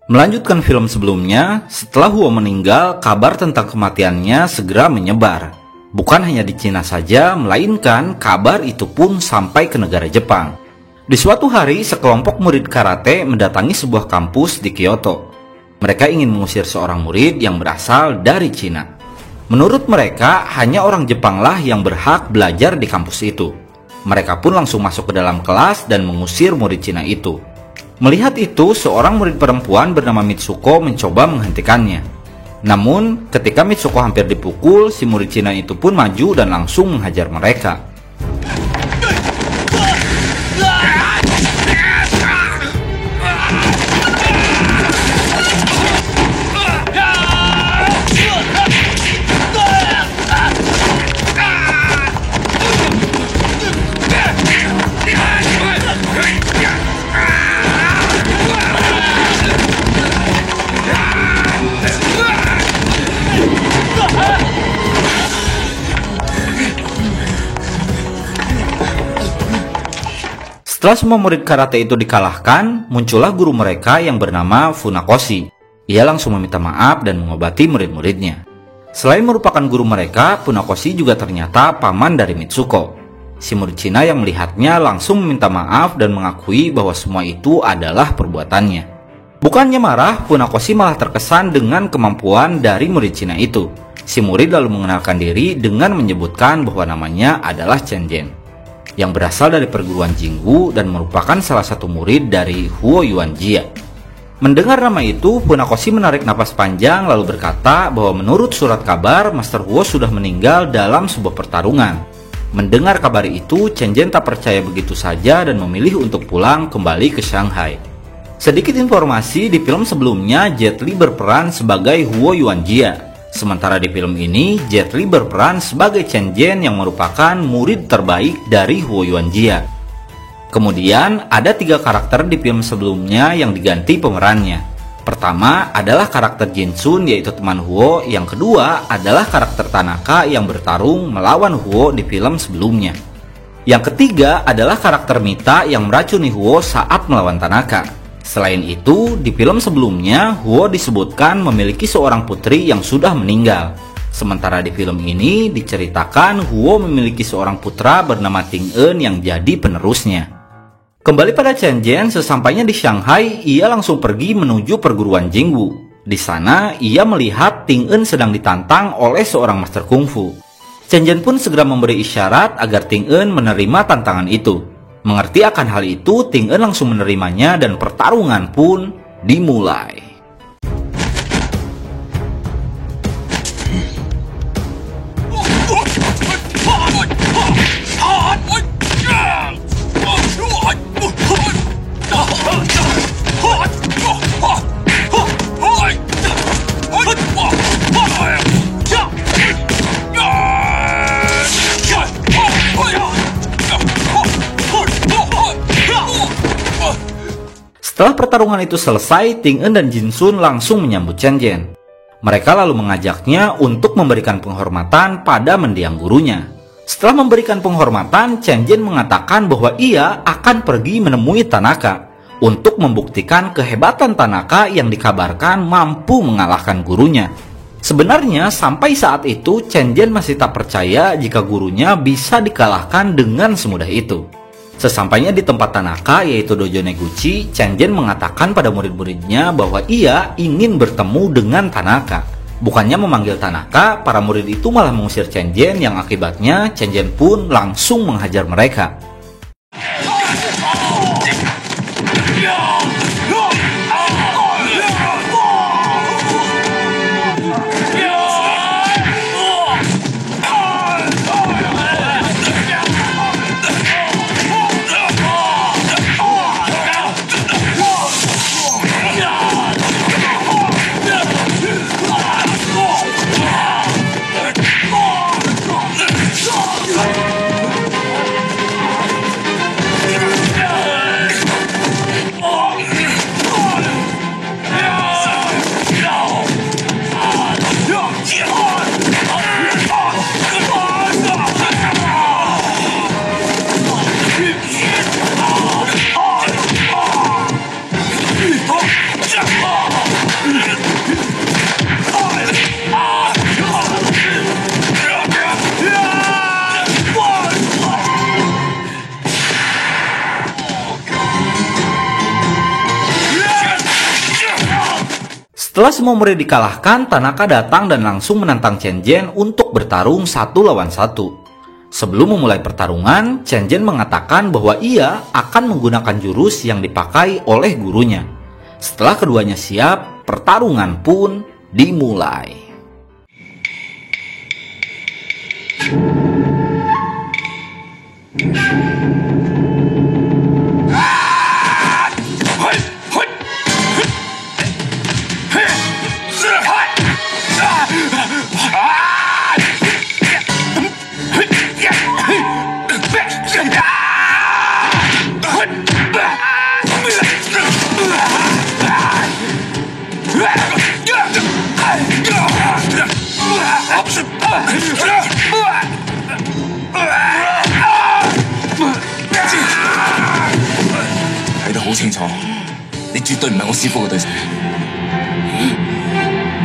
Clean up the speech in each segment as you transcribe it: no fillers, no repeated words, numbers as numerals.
Melanjutkan film sebelumnya, setelah Huo meninggal, kabar tentang kematiannya segera menyebar. Bukan hanya di Cina saja, melainkan kabar itu pun sampai ke negara Jepang. Di suatu hari, sekelompok murid karate mendatangi sebuah kampus di Kyoto. Mereka ingin mengusir seorang murid yang berasal dari Cina. Menurut mereka, hanya orang Jepanglah yang berhak belajar di kampus itu. Mereka pun langsung masuk ke dalam kelas dan mengusir murid Cina itu. Melihat itu, seorang murid perempuan bernama Mitsuko mencoba menghentikannya. Namun, ketika Mitsuko hampir dipukul, si murid Cina itu pun maju dan langsung menghajar mereka. Setelah semua murid karate itu dikalahkan, muncullah guru mereka yang bernama Funakoshi. Ia langsung meminta maaf dan mengobati murid-muridnya. Selain merupakan guru mereka, Funakoshi juga ternyata paman dari Mitsuko. Si murid Cina yang melihatnya langsung meminta maaf dan mengakui bahwa semua itu adalah perbuatannya. Bukannya marah, Funakoshi malah terkesan dengan kemampuan dari murid Cina itu. Si murid lalu mengenalkan diri dengan menyebutkan bahwa namanya adalah Chenjen, yang berasal dari perguruan Jinggu dan merupakan salah satu murid dari Huo Yuanjia. Mendengar nama itu, Funakoshi menarik napas panjang lalu berkata bahwa menurut surat kabar, Master Huo sudah meninggal dalam sebuah pertarungan. Mendengar kabar itu, Chenjen tak percaya begitu saja dan memilih untuk pulang kembali ke Shanghai. Sedikit informasi, di film sebelumnya Jet Li berperan sebagai Huo Yuanjia. Sementara di film ini, Jet Li berperan sebagai Chenjen yang merupakan murid terbaik dari Huo Yuanjia. Kemudian, ada 3 karakter di film sebelumnya yang diganti pemerannya. Pertama adalah karakter Jinsun, yaitu teman Huo. Yang kedua adalah karakter Tanaka yang bertarung melawan Huo di film sebelumnya. Yang ketiga adalah karakter Mita yang meracuni Huo saat melawan Tanaka. Selain itu, di film sebelumnya, Huo disebutkan memiliki seorang putri yang sudah meninggal. Sementara di film ini, diceritakan Huo memiliki seorang putra bernama Ting En yang jadi penerusnya. Kembali pada Chenjen, sesampainya di Shanghai, ia langsung pergi menuju perguruan Jingwu. Di sana, ia melihat Ting En sedang ditantang oleh seorang master kungfu. Chenjen pun segera memberi isyarat agar Ting En menerima tantangan itu. Mengerti akan hal itu, Ting En langsung menerimanya dan pertarungan pun dimulai. Setelah pertarungan itu selesai, Ting En dan Jinsun langsung menyambut Chenjen. Mereka lalu mengajaknya untuk memberikan penghormatan pada mendiang gurunya. Setelah memberikan penghormatan, Chenjen mengatakan bahwa ia akan pergi menemui Tanaka untuk membuktikan kehebatan Tanaka yang dikabarkan mampu mengalahkan gurunya. Sebenarnya sampai saat itu Chenjen masih tak percaya jika gurunya bisa dikalahkan dengan semudah itu. Sesampainya di tempat Tanaka, yaitu Dojo Neguchi, Chenjen mengatakan pada murid-muridnya bahwa ia ingin bertemu dengan Tanaka. Bukannya memanggil Tanaka, para murid itu malah mengusir Chenjen yang akibatnya Chenjen pun langsung menghajar mereka. Setelah semua murid dikalahkan, Tanaka datang dan langsung menantang Chen Zhen untuk bertarung 1 lawan 1. Sebelum memulai pertarungan, Chen Zhen mengatakan bahwa ia akan menggunakan jurus yang dipakai oleh gurunya. Setelah keduanya siap, pertarungan pun dimulai.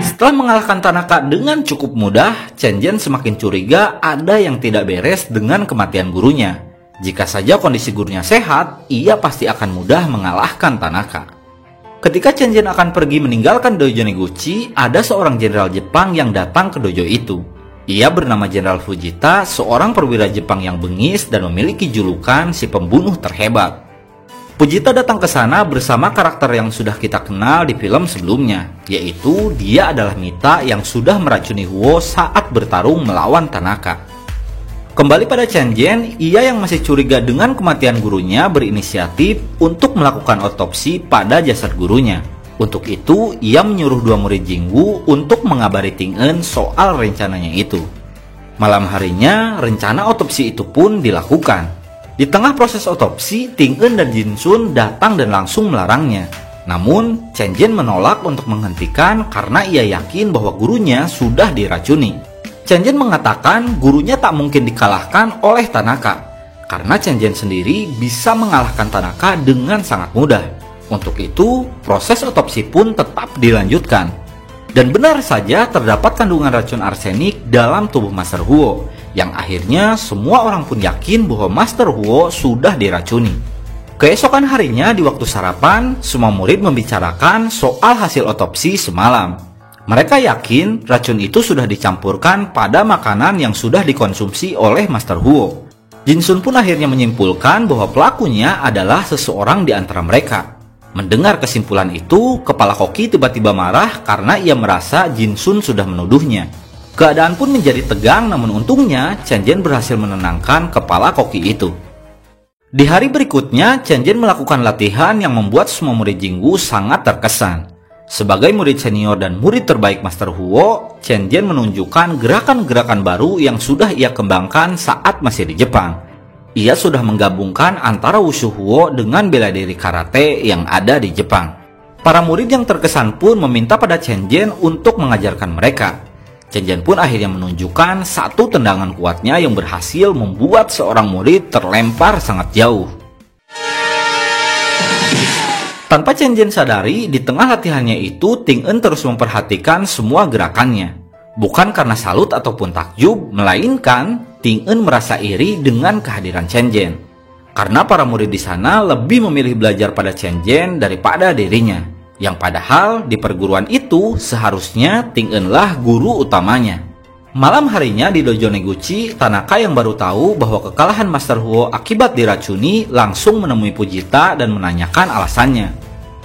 Setelah mengalahkan Tanaka dengan cukup mudah, Chen Zhen semakin curiga ada yang tidak beres dengan kematian gurunya. Jika saja kondisi gurunya sehat, ia pasti akan mudah mengalahkan Tanaka. Ketika Chen Zhen akan pergi meninggalkan dojo Neguchi, ada seorang jenderal Jepang yang datang ke dojo itu. Ia bernama Jenderal Fujita, seorang perwira Jepang yang bengis dan memiliki julukan si pembunuh terhebat. Fujita datang ke sana bersama karakter yang sudah kita kenal di film sebelumnya, yaitu dia adalah Mita yang sudah meracuni Huo saat bertarung melawan Tanaka. Kembali pada Chen Zhen, ia yang masih curiga dengan kematian gurunya berinisiatif untuk melakukan otopsi pada jasad gurunya. Untuk itu, ia menyuruh 2 murid Jinggu untuk mengabari Ting En soal rencananya itu. Malam harinya, rencana otopsi itu pun dilakukan. Di tengah proses otopsi, Ting En dan Jin Sun datang dan langsung melarangnya. Namun, Chen Zhen menolak untuk menghentikan karena ia yakin bahwa gurunya sudah diracuni. Chen Zhen mengatakan gurunya tak mungkin dikalahkan oleh Tanaka, karena Chen Zhen sendiri bisa mengalahkan Tanaka dengan sangat mudah. Untuk itu, proses otopsi pun tetap dilanjutkan. Dan benar saja terdapat kandungan racun arsenik dalam tubuh Master Huo, yang akhirnya semua orang pun yakin bahwa Master Huo sudah diracuni. Keesokan harinya di waktu sarapan, semua murid membicarakan soal hasil otopsi semalam. Mereka yakin racun itu sudah dicampurkan pada makanan yang sudah dikonsumsi oleh Master Huo. Jin Sun pun akhirnya menyimpulkan bahwa pelakunya adalah seseorang di antara mereka. Mendengar kesimpulan itu, kepala koki tiba-tiba marah karena ia merasa Jin Sun sudah menuduhnya. Keadaan pun menjadi tegang, namun untungnya Chen Zhen berhasil menenangkan kepala koki itu. Di hari berikutnya, Chen Zhen melakukan latihan yang membuat semua murid Jinggu sangat terkesan. Sebagai murid senior dan murid terbaik Master Huo, Chen Zhen menunjukkan gerakan-gerakan baru yang sudah ia kembangkan saat masih di Jepang. Ia sudah menggabungkan antara wushu Huo dengan bela diri karate yang ada di Jepang. Para murid yang terkesan pun meminta pada Chen Zhen untuk mengajarkan mereka. Chen Zhen pun akhirnya menunjukkan satu tendangan kuatnya yang berhasil membuat seorang murid terlempar sangat jauh. Tanpa Chen Zhen sadari, di tengah latihannya itu Ting En terus memperhatikan semua gerakannya. Bukan karena salut ataupun takjub, melainkan Ting En merasa iri dengan kehadiran Chen Zhen. Karena para murid di sana lebih memilih belajar pada Chen Zhen daripada dirinya. Yang padahal di perguruan itu seharusnya Ting En lah guru utamanya. Malam harinya di dojo Neguchi, Tanaka yang baru tahu bahwa kekalahan Master Huo akibat diracuni langsung menemui Fujita dan menanyakan alasannya.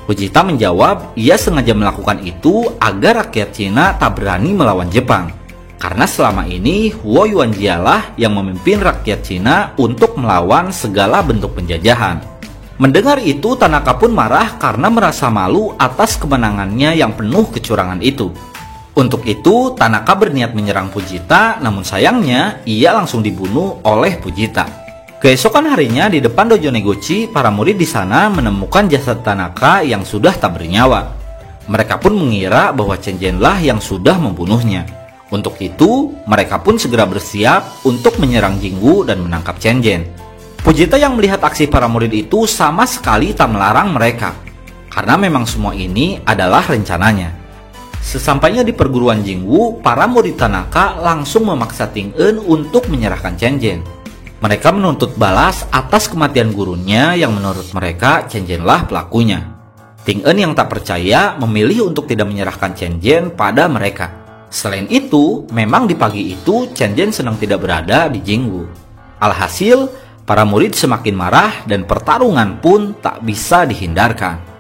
Fujita menjawab ia sengaja melakukan itu agar rakyat Cina tak berani melawan Jepang. Karena selama ini Huo Yuanjia lah yang memimpin rakyat Cina untuk melawan segala bentuk penjajahan. Mendengar itu, Tanaka pun marah karena merasa malu atas kemenangannya yang penuh kecurangan itu. Untuk itu, Tanaka berniat menyerang Fujita, namun sayangnya ia langsung dibunuh oleh Fujita. Keesokan harinya di depan dojo Neguchi, para murid di sana menemukan jasad Tanaka yang sudah tak bernyawa. Mereka pun mengira bahwa Chen Zhen lah yang sudah membunuhnya. Untuk itu, mereka pun segera bersiap untuk menyerang Jinggu dan menangkap Chen Zhen. Fujita yang melihat aksi para murid itu sama sekali tak melarang mereka, karena memang semua ini adalah rencananya. Sesampainya di perguruan Jinggu, para murid Tanaka langsung memaksa Ting En untuk menyerahkan Chen Zhen. Mereka menuntut balas atas kematian gurunya yang menurut mereka Chen Zhen lah pelakunya. Ting En yang tak percaya memilih untuk tidak menyerahkan Chen Zhen pada mereka. Selain itu, memang di pagi itu Chen Zhen sedang tidak berada di Jingwu. Alhasil, para murid semakin marah dan pertarungan pun tak bisa dihindarkan.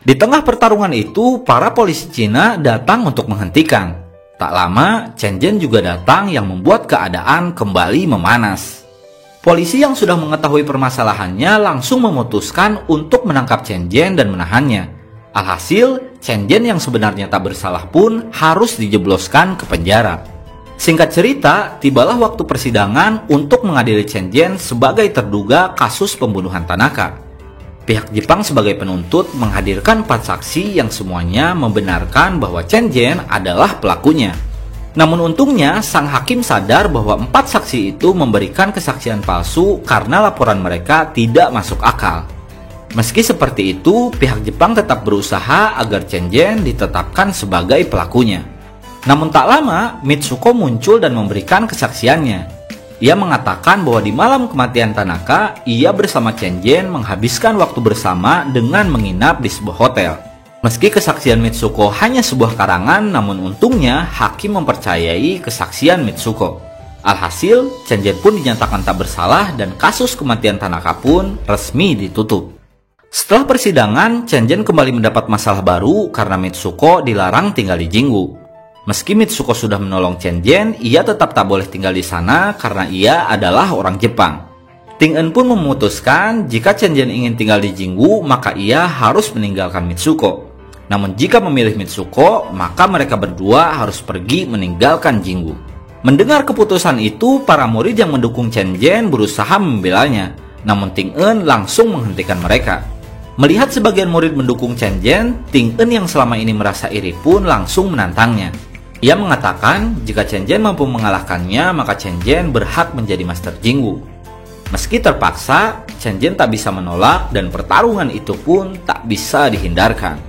Di tengah pertarungan itu, para polisi Cina datang untuk menghentikan. Tak lama, Chen Zhen juga datang yang membuat keadaan kembali memanas. Polisi yang sudah mengetahui permasalahannya langsung memutuskan untuk menangkap Chen Zhen dan menahannya. Alhasil, Chen Zhen yang sebenarnya tak bersalah pun harus dijebloskan ke penjara. Singkat cerita, tibalah waktu persidangan untuk mengadili Chen Zhen sebagai terduga kasus pembunuhan Tanaka. Pihak Jepang sebagai penuntut menghadirkan 4 saksi yang semuanya membenarkan bahwa Chen Zhen adalah pelakunya. Namun untungnya, sang hakim sadar bahwa 4 saksi itu memberikan kesaksian palsu karena laporan mereka tidak masuk akal. Meski seperti itu, pihak Jepang tetap berusaha agar Chen Zhen ditetapkan sebagai pelakunya. Namun tak lama, Mitsuko muncul dan memberikan kesaksiannya. Ia mengatakan bahwa di malam kematian Tanaka, ia bersama Chen Zhen menghabiskan waktu bersama dengan menginap di sebuah hotel. Meski kesaksian Mitsuko hanya sebuah karangan, namun untungnya hakim mempercayai kesaksian Mitsuko. Alhasil, Chen Zhen pun dinyatakan tak bersalah dan kasus kematian Tanaka pun resmi ditutup. Setelah persidangan, Chen Zhen kembali mendapat masalah baru karena Mitsuko dilarang tinggal di Jingwu. Meski Mitsuko sudah menolong Chen Zhen, ia tetap tak boleh tinggal di sana karena ia adalah orang Jepang. Ting En pun memutuskan jika Chen Zhen ingin tinggal di Jingwu, maka ia harus meninggalkan Mitsuko. Namun jika memilih Mitsuko, maka mereka berdua harus pergi meninggalkan Jingwu. Mendengar keputusan itu, para murid yang mendukung Chen Zhen berusaha membelanya. Namun Ting En langsung menghentikan mereka. Melihat sebagian murid mendukung Chen Zhen, Ting En yang selama ini merasa iri pun langsung menantangnya. Ia mengatakan jika Chen Zhen mampu mengalahkannya, maka Chen Zhen berhak menjadi Master Jingwu. Meski terpaksa, Chen Zhen tak bisa menolak dan pertarungan itu pun tak bisa dihindarkan.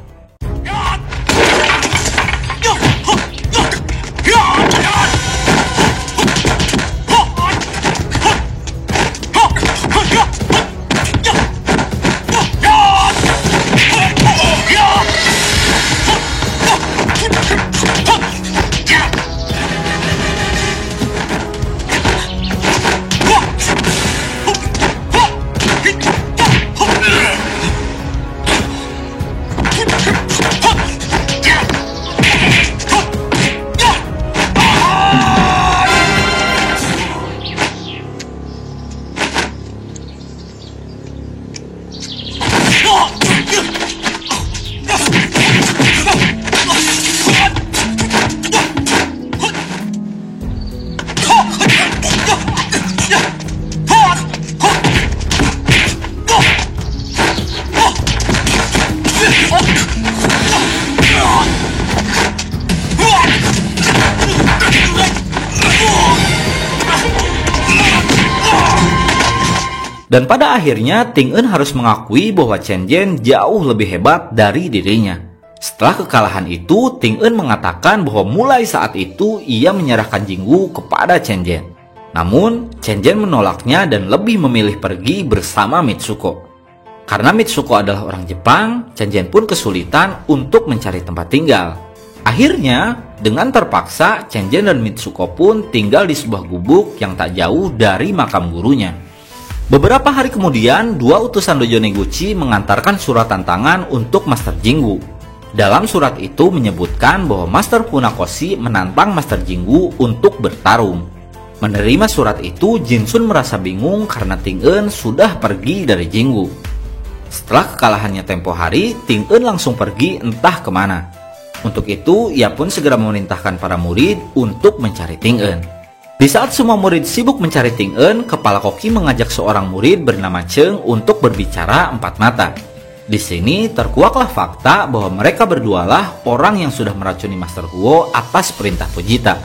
Dan pada akhirnya Ting En harus mengakui bahwa Chen Zhen jauh lebih hebat dari dirinya. Setelah kekalahan itu, Ting En mengatakan bahwa mulai saat itu ia menyerahkan Jingwu kepada Chen Zhen. Namun, Chen Zhen menolaknya dan lebih memilih pergi bersama Mitsuko. Karena Mitsuko adalah orang Jepang, Chen Zhen pun kesulitan untuk mencari tempat tinggal. Akhirnya, dengan terpaksa, Chen Zhen dan Mitsuko pun tinggal di sebuah gubuk yang tak jauh dari makam gurunya. Beberapa hari kemudian, 2 utusan dojo Neguchi mengantarkan surat tantangan untuk Master Jingwu. Dalam surat itu menyebutkan bahwa Master Funakoshi menantang Master Jingu untuk bertarung. Menerima surat itu, Jinsun merasa bingung karena Ting En sudah pergi dari Jingu. Setelah kekalahannya tempo hari, Ting En langsung pergi entah kemana. Untuk itu, ia pun segera memerintahkan para murid untuk mencari Ting En. Di saat semua murid sibuk mencari Ting En, Kepala Koki mengajak seorang murid bernama Cheng untuk berbicara empat mata. Di sini terkuaklah fakta bahwa mereka berdualah orang yang sudah meracuni Master Huo atas perintah Fujita.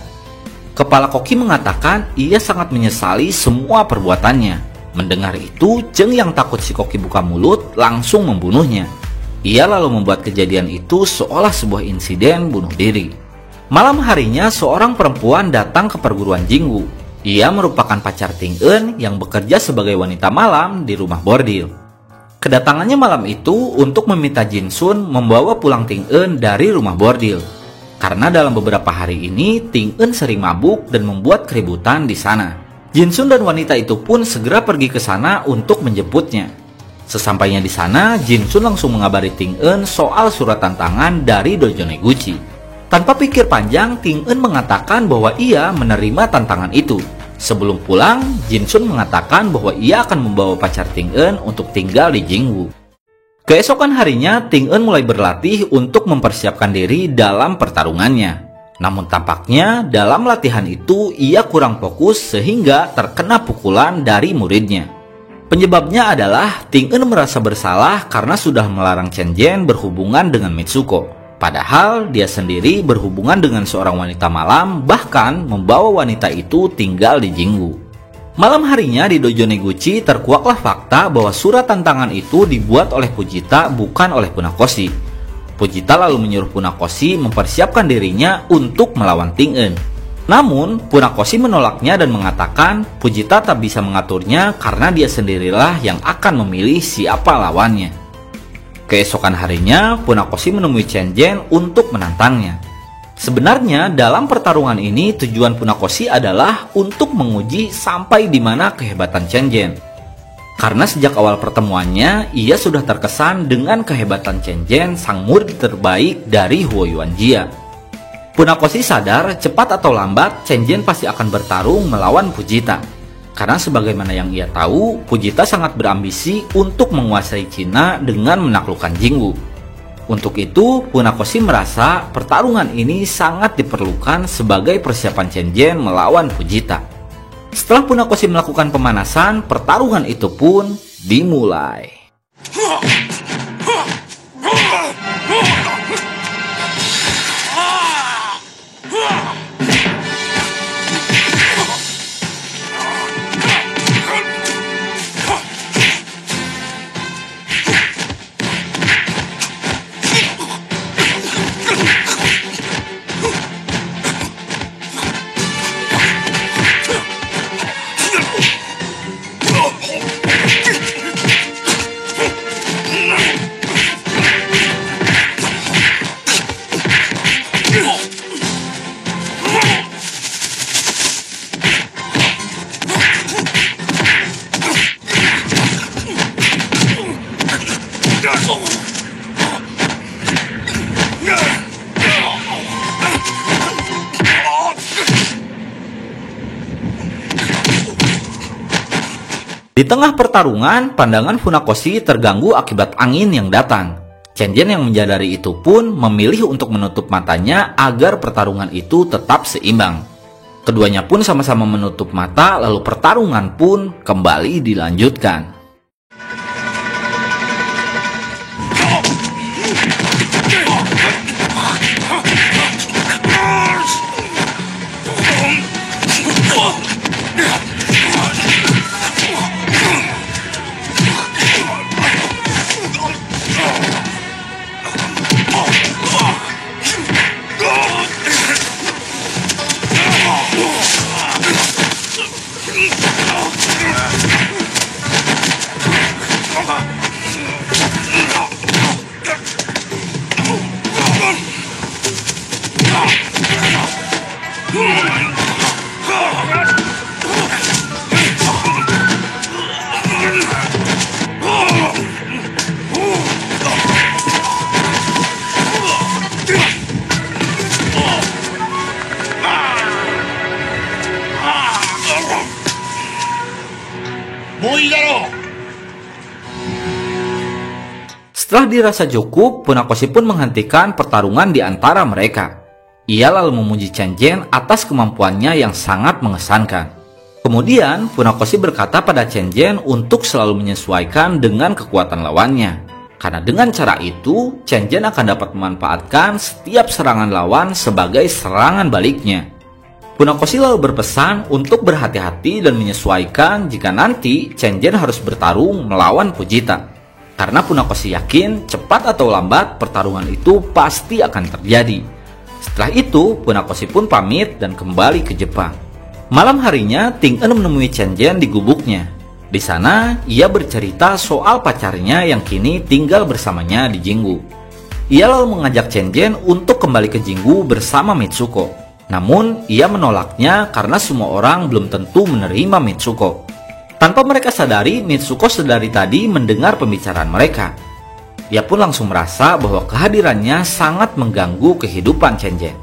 Kepala Koki mengatakan ia sangat menyesali semua perbuatannya. Mendengar itu, Cheng yang takut si Koki buka mulut langsung membunuhnya. Ia lalu membuat kejadian itu seolah sebuah insiden bunuh diri. Malam harinya seorang perempuan datang ke perguruan Jingu. Ia merupakan pacar Ting En yang bekerja sebagai wanita malam di rumah bordil. Kedatangannya malam itu untuk meminta Jinsun membawa pulang Ting En dari rumah bordil. Karena dalam beberapa hari ini Ting En sering mabuk dan membuat keributan di sana. Jinsun dan wanita itu pun segera pergi ke sana untuk menjemputnya. Sesampainya di sana, Jinsun langsung mengabari Ting En soal surat tantangan dari Dojo Neguchi. Tanpa pikir panjang, Ting En mengatakan bahwa ia menerima tantangan itu. Sebelum pulang, Jinsun mengatakan bahwa ia akan membawa pacar Ting En untuk tinggal di Jingu. Keesokan harinya, Ting En mulai berlatih untuk mempersiapkan diri dalam pertarungannya. Namun tampaknya dalam latihan itu ia kurang fokus sehingga terkena pukulan dari muridnya. Penyebabnya adalah Ting En merasa bersalah karena sudah melarang Chen Zhen berhubungan dengan Mitsuko. Padahal dia sendiri berhubungan dengan seorang wanita malam, bahkan membawa wanita itu tinggal di Jingu. Malam harinya di Dojo Neguchi terkuaklah fakta bahwa surat tantangan itu dibuat oleh Fujita bukan oleh Funakoshi. Fujita lalu menyuruh Funakoshi mempersiapkan dirinya untuk melawan Ting En. Namun Funakoshi menolaknya dan mengatakan Fujita tak bisa mengaturnya karena dia sendirilah yang akan memilih siapa lawannya. Keesokan harinya, Funakoshi menemui Chen Zhen untuk menantangnya. Sebenarnya dalam pertarungan ini tujuan Funakoshi adalah untuk menguji sampai di mana kehebatan Chen Zhen. Karena sejak awal pertemuannya, ia sudah terkesan dengan kehebatan Chen Zhen, sang murid terbaik dari Huo Yuanjia. Funakoshi sadar cepat atau lambat Chen Zhen pasti akan bertarung melawan Fujita. Karena sebagaimana yang ia tahu, Fujita sangat berambisi untuk menguasai Cina dengan menaklukkan Jingu. Untuk itu, Funakoshi merasa pertarungan ini sangat diperlukan sebagai persiapan Chen Zhen melawan Fujita. Setelah Funakoshi melakukan pemanasan, pertarungan itu pun dimulai. Di tengah pertarungan, pandangan Funakoshi terganggu akibat angin yang datang. Chen Zhen yang menyadari itu pun memilih untuk menutup matanya agar pertarungan itu tetap seimbang. Keduanya pun sama-sama menutup mata, lalu pertarungan pun kembali dilanjutkan. Setelah dirasa cukup, Funakoshi pun menghentikan pertarungan di antara mereka. Ia lalu memuji Chen Zhen atas kemampuannya yang sangat mengesankan. Kemudian, Funakoshi berkata pada Chen Zhen untuk selalu menyesuaikan dengan kekuatan lawannya. Karena dengan cara itu, Chen Zhen akan dapat memanfaatkan setiap serangan lawan sebagai serangan baliknya. Funakoshi lalu berpesan untuk berhati-hati dan menyesuaikan jika nanti Chen Zhen harus bertarung melawan Fujita. Karena Funakoshi yakin cepat atau lambat pertarungan itu pasti akan terjadi. Setelah itu, Funakoshi pun pamit dan kembali ke Jepang. Malam harinya, Ting En menemui Chen Zhen di gubuknya. Di sana, ia bercerita soal pacarnya yang kini tinggal bersamanya di Jingu. Ia lalu mengajak Chen Zhen untuk kembali ke Jingu bersama Mitsuko. Namun, ia menolaknya karena semua orang belum tentu menerima Mitsuko. Tanpa mereka sadari, Mitsuko sedari tadi mendengar pembicaraan mereka. Ia pun langsung merasa bahwa kehadirannya sangat mengganggu kehidupan Chen Zhen.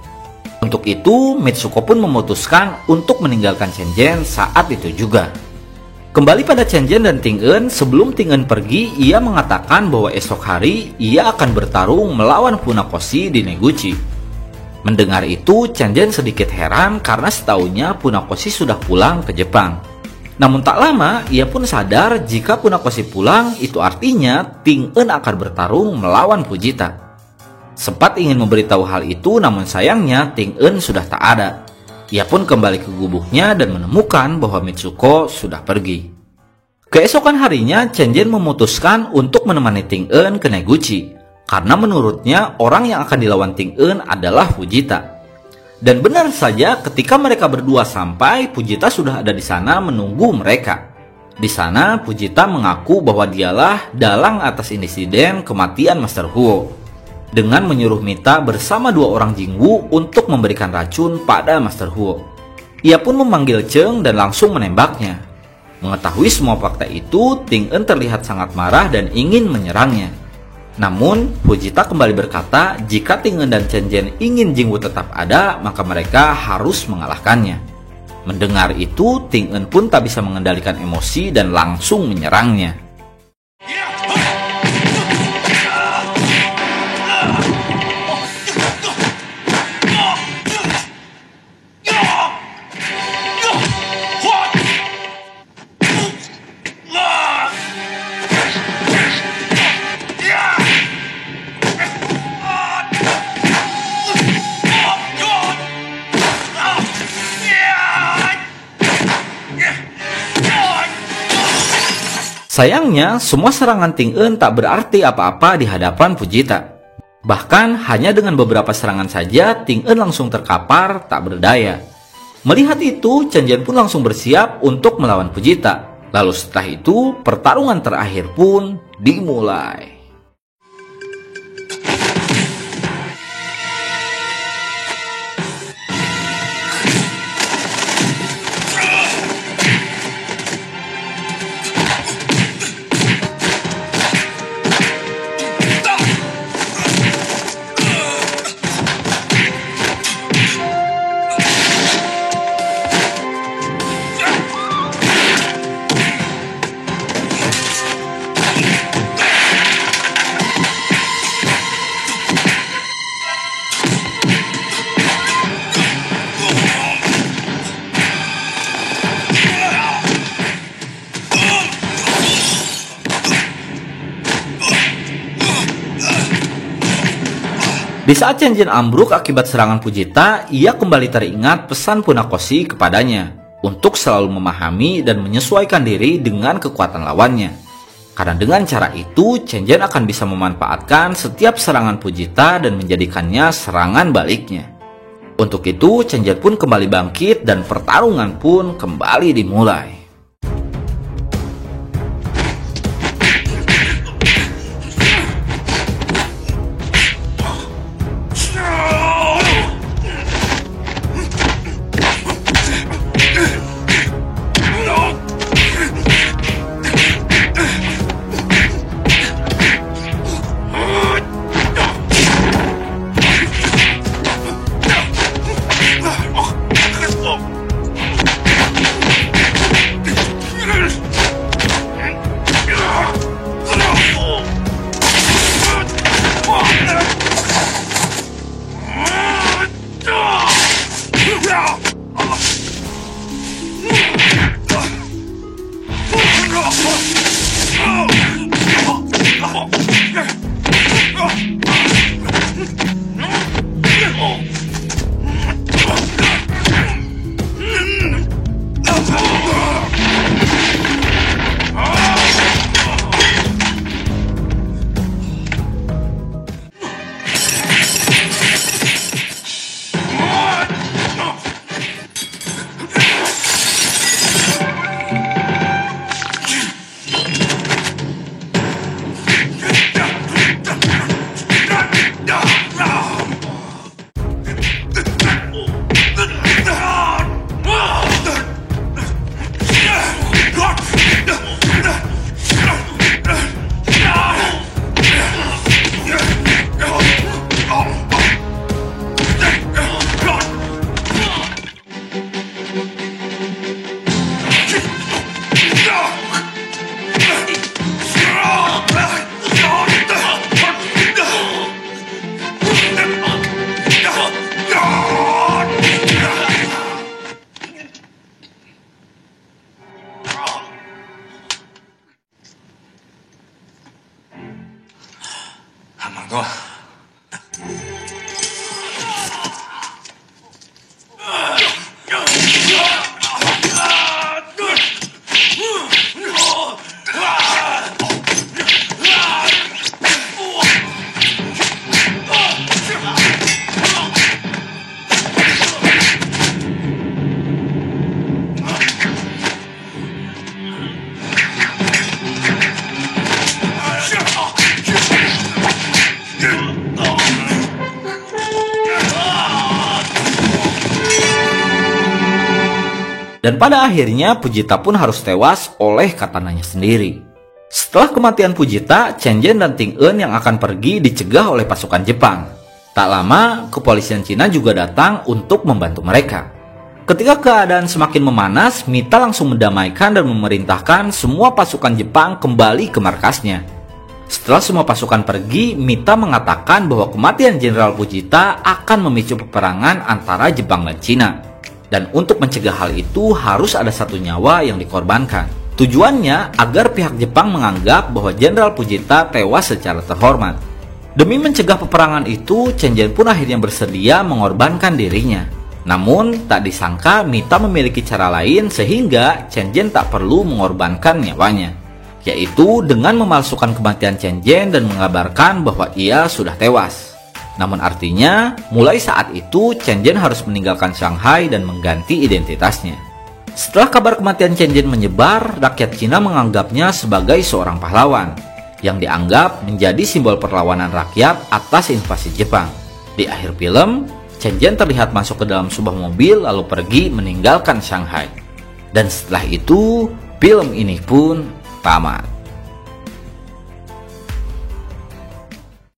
Untuk itu, Mitsuko pun memutuskan untuk meninggalkan Chen Zhen saat itu juga. Kembali pada Chen Zhen dan Ting En, sebelum Ting En pergi, ia mengatakan bahwa esok hari ia akan bertarung melawan Funakoshi di Neguchi. Mendengar itu, Chen Zhen sedikit heran karena setahunya Funakoshi sudah pulang ke Jepang. Namun tak lama, ia pun sadar jika Funakoshi pulang, itu artinya Ting En akan bertarung melawan Fujita. Sempat ingin memberitahu hal itu, namun sayangnya Ting En sudah tak ada. Ia pun kembali ke gubuknya dan menemukan bahwa Mitsuko sudah pergi. Keesokan harinya, Chen Zhen memutuskan untuk menemani Ting En ke Neguchi. Karena menurutnya orang yang akan dilawan Ting En adalah Fujita. Dan benar saja ketika mereka berdua sampai, Fujita sudah ada di sana menunggu mereka. Di sana, Fujita mengaku bahwa dialah dalang atas insiden kematian Master Huo. Dengan menyuruh Mita bersama dua orang Jingu untuk memberikan racun pada Master Huo. Ia pun memanggil Cheng dan langsung menembaknya. Mengetahui semua fakta itu, Ting En terlihat sangat marah dan ingin menyerangnya. Namun, Fujita kembali berkata jika Ting En dan Chen Zhen ingin Jingu tetap ada, maka mereka harus mengalahkannya. Mendengar itu, Ting En pun tak bisa mengendalikan emosi dan langsung menyerangnya. Sayangnya, semua serangan Ting En tak berarti apa-apa di hadapan Fujita. Bahkan, hanya dengan beberapa serangan saja, Ting En langsung terkapar tak berdaya. Melihat itu, Chen Zhen pun langsung bersiap untuk melawan Fujita. Lalu setelah itu, pertarungan terakhir pun dimulai. Di saat Chen Zhen ambruk akibat serangan Fujita, ia kembali teringat pesan Funakoshi kepadanya untuk selalu memahami dan menyesuaikan diri dengan kekuatan lawannya. Karena dengan cara itu, Chen Zhen akan bisa memanfaatkan setiap serangan Fujita dan menjadikannya serangan baliknya. Untuk itu, Chen Zhen pun kembali bangkit dan pertarungan pun kembali dimulai. Dan pada akhirnya Fujita pun harus tewas oleh katananya sendiri. Setelah kematian Fujita, Chen Zhen dan Ting En yang akan pergi dicegah oleh pasukan Jepang. Tak lama, kepolisian Cina juga datang untuk membantu mereka. Ketika keadaan semakin memanas, Mita langsung mendamaikan dan memerintahkan semua pasukan Jepang kembali ke markasnya. Setelah semua pasukan pergi, Mita mengatakan bahwa kematian Jenderal Fujita akan memicu peperangan antara Jepang dan Cina. Dan untuk mencegah hal itu harus ada satu nyawa yang dikorbankan. Tujuannya agar pihak Jepang menganggap bahwa Jenderal Fujita tewas secara terhormat. Demi mencegah peperangan itu, Chen Zhen pun akhirnya bersedia mengorbankan dirinya. Namun, tak disangka Mita memiliki cara lain sehingga Chen Zhen tak perlu mengorbankan nyawanya, yaitu dengan memalsukan kematian Chen Zhen dan mengabarkan bahwa ia sudah tewas. Namun artinya, mulai saat itu Chen Zhen harus meninggalkan Shanghai dan mengganti identitasnya. Setelah kabar kematian Chen Zhen menyebar, rakyat Cina menganggapnya sebagai seorang pahlawan yang dianggap menjadi simbol perlawanan rakyat atas invasi Jepang. Di akhir film, Chen Zhen terlihat masuk ke dalam sebuah mobil lalu pergi meninggalkan Shanghai. Dan setelah itu, film ini pun tamat.